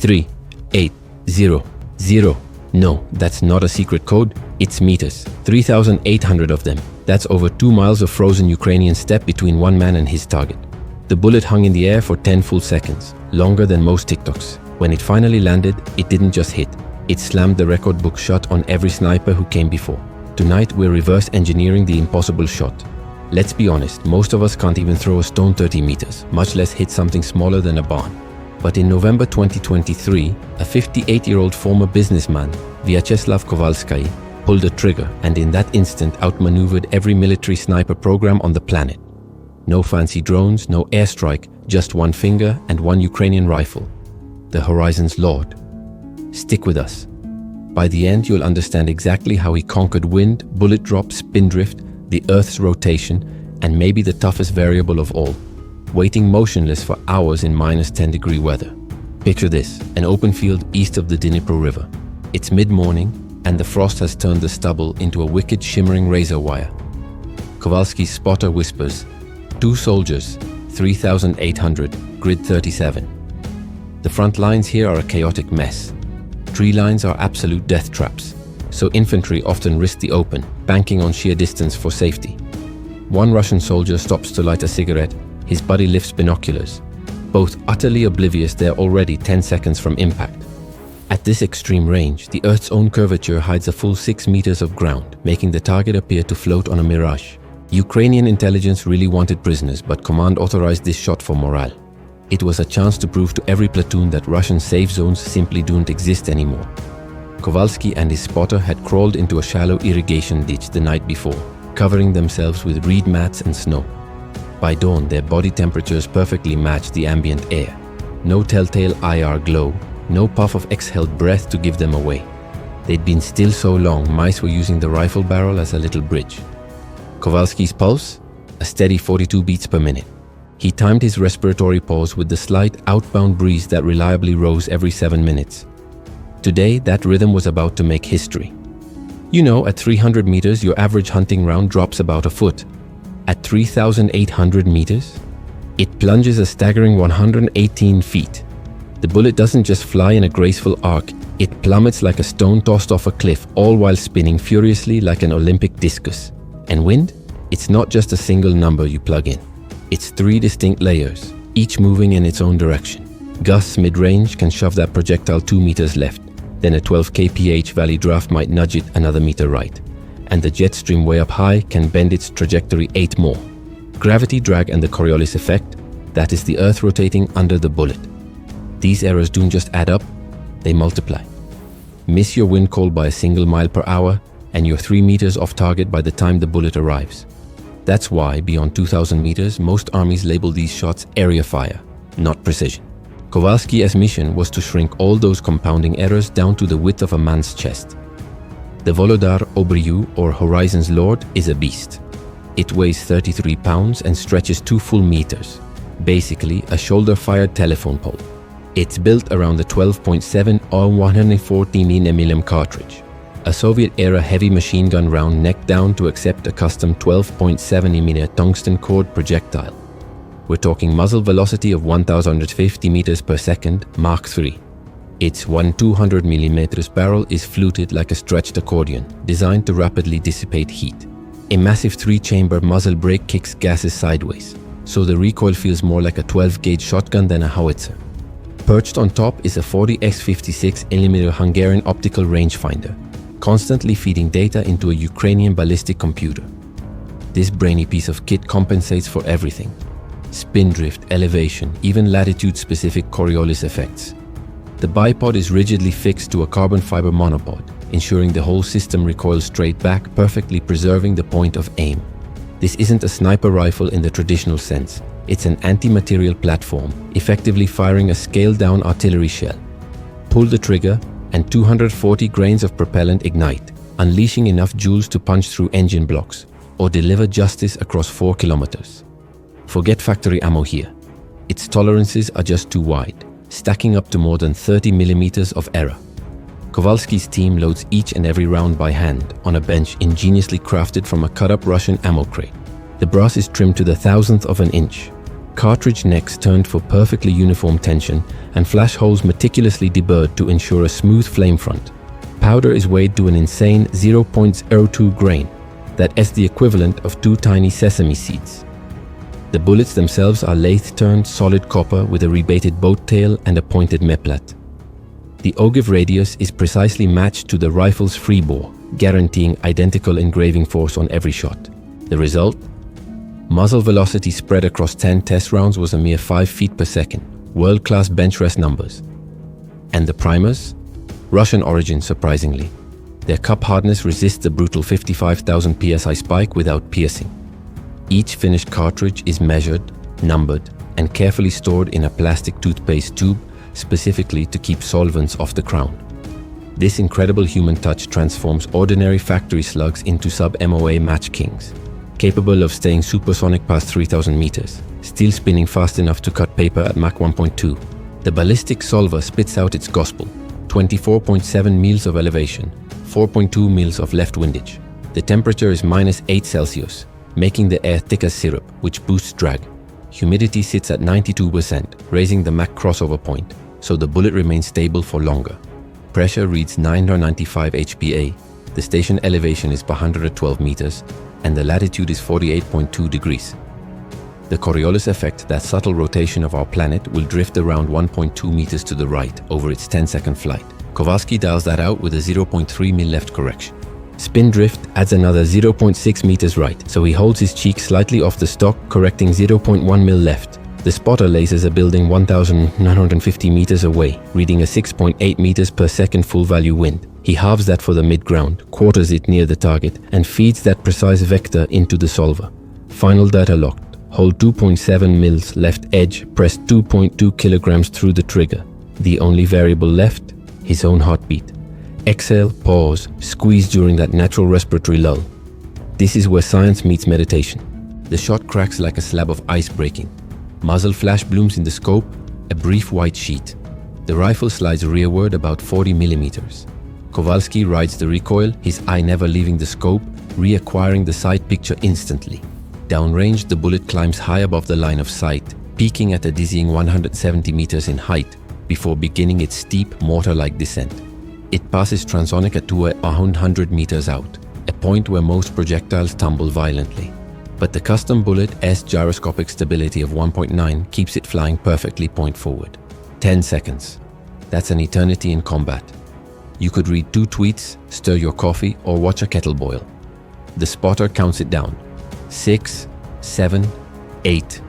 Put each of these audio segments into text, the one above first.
3800. No, that's not a secret code, it's meters. 3,800 of them. That's over 2 miles of frozen Ukrainian steppe between one man and his target. The bullet hung in the air for 10 full seconds, longer than most TikToks. When it finally landed, it didn't just hit. It slammed the record book shut on every sniper who came before. Tonight, we're reverse engineering the impossible shot. Let's be honest, most of us can't even throw a stone 30 meters, much less hit something smaller than a barn. But in November 2023, a 58-year-old former businessman, Vyacheslav Kowalski, pulled a trigger and in that instant outmaneuvered every military sniper program on the planet. No fancy drones, no airstrike, just one finger and one Ukrainian rifle. The horizon's lord. Stick with us. By the end, you'll understand exactly how he conquered wind, bullet drop, spin drift, the Earth's rotation, and maybe the toughest variable of all, waiting motionless for hours in -10-degree weather. Picture this, an open field east of the Dnipro River. It's mid-morning, and the frost has turned the stubble into a wicked shimmering razor wire. Kowalski's spotter whispers, 2 soldiers, 3,800, grid 37. The front lines here are a chaotic mess. Tree lines are absolute death traps, so infantry often risk the open, banking on sheer distance for safety. One Russian soldier stops to light a cigarette, his buddy lifts binoculars, both utterly oblivious they're already 10 seconds from impact. At this extreme range, the Earth's own curvature hides a full 6 meters of ground, making the target appear to float on a mirage. Ukrainian intelligence really wanted prisoners, but command authorized this shot for morale. It was a chance to prove to every platoon that Russian safe zones simply don't exist anymore. Kowalski and his spotter had crawled into a shallow irrigation ditch the night before, covering themselves with reed mats and snow. By dawn, their body temperatures perfectly matched the ambient air. No telltale IR glow, no puff of exhaled breath to give them away. They'd been still so long, mice were using the rifle barrel as a little bridge. Kowalski's pulse? A steady 42 beats per minute. He timed his respiratory pause with the slight outbound breeze that reliably rose every 7 minutes. Today, that rhythm was about to make history. You know, at 300 meters, your average hunting round drops about a foot. At 3,800 meters, it plunges a staggering 118 feet. The bullet doesn't just fly in a graceful arc, it plummets like a stone tossed off a cliff, all while spinning furiously like an Olympic discus. And wind? It's not just a single number you plug in. It's 3 distinct layers, each moving in its own direction. Gusts mid-range can shove that projectile 2 meters left, then a 12 kph valley draft might nudge it another meter right, and the jet stream way up high can bend its trajectory 8 more. Gravity, drag, and the Coriolis effect, that is the Earth rotating under the bullet. These errors don't just add up, they multiply. Miss your wind call by a single mile per hour, and you're 3 meters off target by the time the bullet arrives. That's why, beyond 2,000 meters, most armies label these shots area fire, not precision. Kowalski's mission was to shrink all those compounding errors down to the width of a man's chest. The Volodar Obryu, or Horizon's Lord, is a beast. It weighs 33 pounds and stretches 2 full meters, basically a shoulder-fired telephone pole. It's built around the 12.7 or 114mm cartridge, a Soviet-era heavy machine gun round neck down to accept a custom 12.7mm tungsten cord projectile. We're talking muzzle velocity of 1,150 meters per second, Mach 3. Its 200mm barrel is fluted like a stretched accordion, designed to rapidly dissipate heat. A massive 3-chamber muzzle brake kicks gases sideways, so the recoil feels more like a 12-gauge shotgun than a howitzer. Perched on top is a 40x56mm Hungarian optical rangefinder, constantly feeding data into a Ukrainian ballistic computer. This brainy piece of kit compensates for everything: spin drift, elevation, even latitude-specific Coriolis effects. The bipod is rigidly fixed to a carbon fiber monopod, ensuring the whole system recoils straight back, perfectly preserving the point of aim. This isn't a sniper rifle in the traditional sense. It's an anti-material platform, effectively firing a scaled-down artillery shell. Pull the trigger, and 240 grains of propellant ignite, unleashing enough joules to punch through engine blocks, or deliver justice across 4 kilometers. Forget factory ammo here. Its tolerances are just too wide, stacking up to more than 30 millimeters of error. Kowalski's team loads each and every round by hand on a bench ingeniously crafted from a cut-up Russian ammo crate. The brass is trimmed to the 1,000th of an inch. Cartridge necks turned for perfectly uniform tension, and flash holes meticulously deburred to ensure a smooth flame front. Powder is weighed to an insane 0.02 grain, that is the equivalent of 2 tiny sesame seeds. The bullets themselves are lathe-turned solid copper with a rebated boat tail and a pointed meplat. The ogive radius is precisely matched to the rifle's freebore, guaranteeing identical engraving force on every shot. The result? Muzzle velocity spread across 10 test rounds was a mere 5 feet per second, world-class bench rest numbers. And the primers? Russian origin, surprisingly. Their cup hardness resists the brutal 55,000 psi spike without piercing. Each finished cartridge is measured, numbered, and carefully stored in a plastic toothpaste tube specifically to keep solvents off the crown. This incredible human touch transforms ordinary factory slugs into sub-MOA match kings, capable of staying supersonic past 3,000 meters, still spinning fast enough to cut paper at Mach 1.2. The ballistic solver spits out its gospel: 24.7 mils of elevation, 4.2 mils of left windage. The temperature is -8 Celsius, making the air thick as syrup, which boosts drag. Humidity sits at 92%, raising the Mach crossover point, so the bullet remains stable for longer. Pressure reads 995 HPA, the station elevation is 112 meters, and the latitude is 48.2 degrees. The Coriolis effect, that subtle rotation of our planet, will drift around 1.2 meters to the right over its 10-second flight. Kowalski dials that out with a 0.3 mil left correction. Spin drift adds another 0.6 meters right, so he holds his cheek slightly off the stock, correcting 0.1 mil left. The spotter lasers a building 1,950 meters away, reading a 6.8 meters per second full value wind. He halves that for the mid-ground, quarters it near the target, and feeds that precise vector into the solver. Final data locked. Hold 2.7 mils left edge, press 2.2 kilograms through the trigger. The only variable left, his own heartbeat. Exhale, pause, squeeze during that natural respiratory lull. This is where science meets meditation. The shot cracks like a slab of ice breaking. Muzzle flash blooms in the scope, a brief white sheet. The rifle slides rearward about 40 millimeters. Kowalski rides the recoil, his eye never leaving the scope, reacquiring the side picture instantly. Downrange, the bullet climbs high above the line of sight, peaking at a dizzying 170 meters in height, before beginning its steep, mortar-like descent. It passes transonic at 100 meters out, a point where most projectiles tumble violently. But the custom bullet's gyroscopic stability of 1.9 keeps it flying perfectly point forward. 10 seconds. That's an eternity in combat. You could read 2 tweets, stir your coffee, or watch a kettle boil. The spotter counts it down. 6, 7, 8.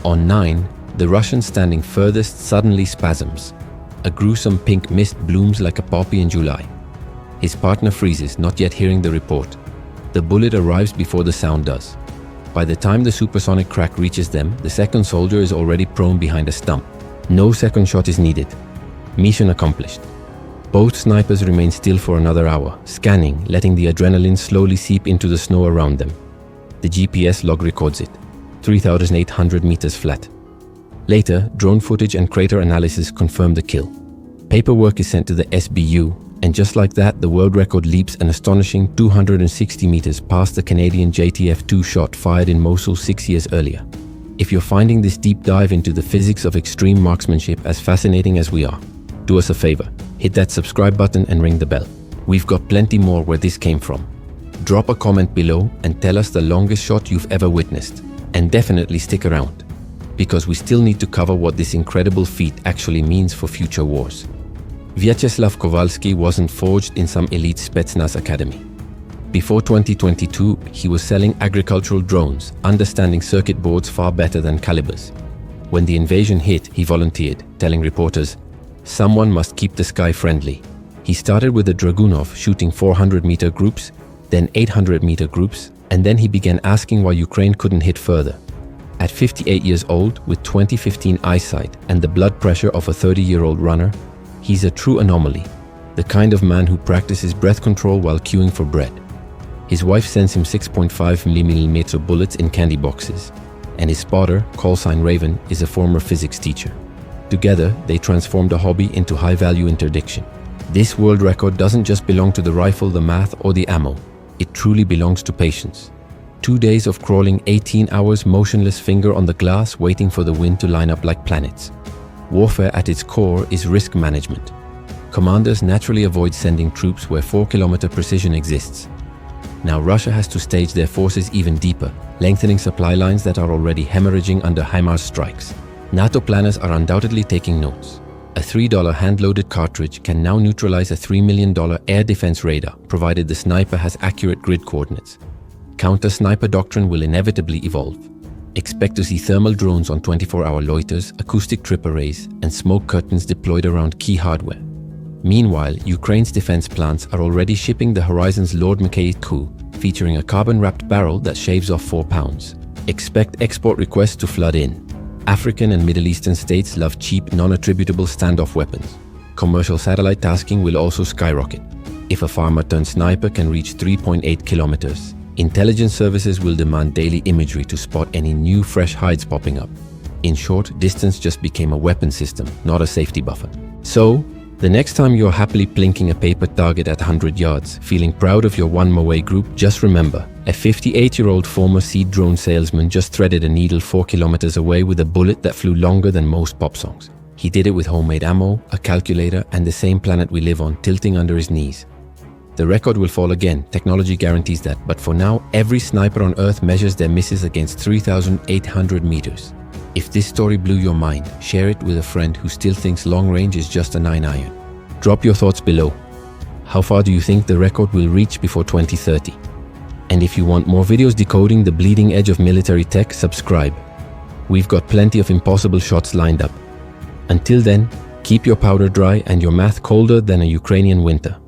On 9, the Russian standing furthest suddenly spasms. A gruesome pink mist blooms like a poppy in July. His partner freezes, not yet hearing the report. The bullet arrives before the sound does. By the time the supersonic crack reaches them, the second soldier is already prone behind a stump. No second shot is needed. Mission accomplished. Both snipers remain still for another hour, scanning, letting the adrenaline slowly seep into the snow around them. The GPS log records it. 3,800 meters flat. Later, drone footage and crater analysis confirm the kill. Paperwork is sent to the SBU, and just like that, the world record leaps an astonishing 260 meters past the Canadian JTF-2 shot fired in Mosul 6 years earlier. If you're finding this deep dive into the physics of extreme marksmanship as fascinating as we are, do us a favor, hit that subscribe button and ring the bell. We've got plenty more where this came from. Drop a comment below and tell us the longest shot you've ever witnessed. And definitely stick around, because we still need to cover what this incredible feat actually means for future wars. Vyacheslav Kowalski wasn't forged in some elite Spetsnaz academy. Before 2022, he was selling agricultural drones, understanding circuit boards far better than calibers. When the invasion hit, he volunteered, telling reporters, "Someone must keep the sky friendly." He started with the Dragunov, shooting 400-meter groups, then 800-meter groups, and then he began asking why Ukraine couldn't hit further. At 58 years old, with 2015 eyesight and the blood pressure of a 30-year-old runner, he's a true anomaly, the kind of man who practices breath control while queuing for bread. His wife sends him 6.5mm bullets in candy boxes, and his spotter, callsign Raven, is a former physics teacher. Together, they transformed a hobby into high-value interdiction. This world record doesn't just belong to the rifle, the math, or the ammo. It truly belongs to patience. 2 days of crawling, 18 hours motionless, finger on the glass, waiting for the wind to line up like planets. Warfare at its core is risk management. Commanders naturally avoid sending troops where 4-kilometer precision exists. Now Russia has to stage their forces even deeper, lengthening supply lines that are already hemorrhaging under HIMARS strikes. NATO planners are undoubtedly taking notes. A $3 hand-loaded cartridge can now neutralize a $3 million air defense radar, provided the sniper has accurate grid coordinates. Counter-sniper doctrine will inevitably evolve. Expect to see thermal drones on 24-hour loiters, acoustic trip arrays, and smoke curtains deployed around key hardware. Meanwhile, Ukraine's defense plants are already shipping the Horizon's Lord Mackay coup, featuring a carbon-wrapped barrel that shaves off 4 pounds. Expect export requests to flood in. African and Middle Eastern states love cheap, non-attributable standoff weapons. Commercial satellite tasking will also skyrocket. If a farmer-turned-sniper can reach 3.8 kilometers, intelligence services will demand daily imagery to spot any new fresh hides popping up. In short, distance just became a weapon system, not a safety buffer. So, the next time you're happily plinking a paper target at 100 yards, feeling proud of your one Moe group, just remember, a 58-year-old former seed drone salesman just threaded a needle 4 kilometers away with a bullet that flew longer than most pop songs. He did it with homemade ammo, a calculator, and the same planet we live on tilting under his knees. The record will fall again, technology guarantees that, but for now, every sniper on Earth measures their misses against 3,800 meters. If this story blew your mind, share it with a friend who still thinks long range is just a 9-iron. Drop your thoughts below. How far do you think the record will reach before 2030? And if you want more videos decoding the bleeding edge of military tech, subscribe. We've got plenty of impossible shots lined up. Until then, keep your powder dry and your math colder than a Ukrainian winter.